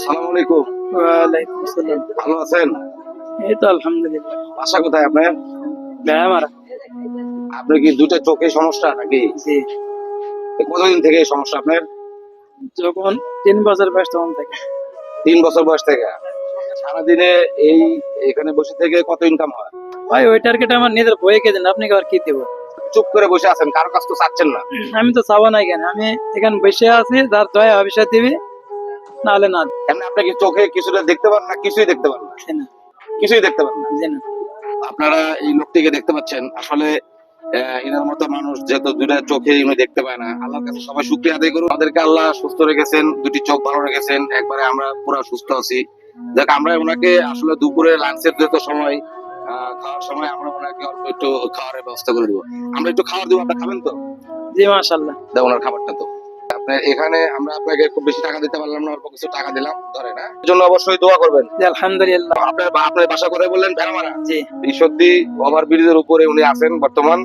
আসসালামু আলাইকুম। ওয়ালাইকুম আসসালাম। ভালো আছেন? এই তো আলহামদুলিল্লাহ। বাসা কোথায় আপনার? মারা। আপনার কি দুটো চোখে সমস্যা নাকি? জি। কতদিন থেকে এই সমস্যা আপনার? যখন 3 বছর বয়স তখন থেকে। 3 বছর বয়স থেকে। সারাদিনে এই এখানে বসে থেকে কত ইনকাম হয়? ভাই ওই টার্গেট আমার নিজের বইয়ে কে দেন, আপনি আর কি দেব? চুপ করে বসে আছেন, কারো কাছ তো চাচ্ছেন না। আমি তো চাবো না কেন, আমি এখানে বসে আছি, যার দয়া অভিশাপ দিবি, নাহলে না এমনি আপনি কি চোখে কিছুটা দেখতে পান না? কিছুই দেখতে পান না? দিই না। কিছুই দেখতে পান না। জি না। আপনারা এই লোকটিকে দেখতে পাচ্ছেন, আসলে এনার মতো মানুষ যেহেতু দুটা চোখে উনি দেখতে পায় না, আল্লাহর কাছে সবাই শুকরিয়া আদায় করুন। আমাদেরকে আল্লাহ সুস্থ রেখেছেন, দুটি চোখ ভালো রেখেছেন, একবারে আমরা পুরো সুস্থ আছি। দেখ আমরা ওনাকে আসলে দুপুরে লাঞ্চের যেহেতু সময়, খাওয়ার সময় আমরা ওনাকে অল্প একটু খাওয়ার ব্যবস্থা করে দেবো। আমরা একটু খাবার দেবো, আপনি খাবেন তো? জি মাশাআল্লাহ। দেখ ওনার খাবারটা তো। আপনার এখানে আমরা আপনাকে খুব বেশি টাকা দিতে পারলাম না, অল্প কিছু টাকা দিলাম, ধরেন হ্যাঁ? এর জন্য অবশ্যই দোয়া করবেন। জি আলহামদুলিল্লাহ। আপনার বাসা করে বললেন ভেড়ামারা। জি। ঈশ্বরদী ওভার ব্রিজের উপরে উনি আছেন বর্তমান।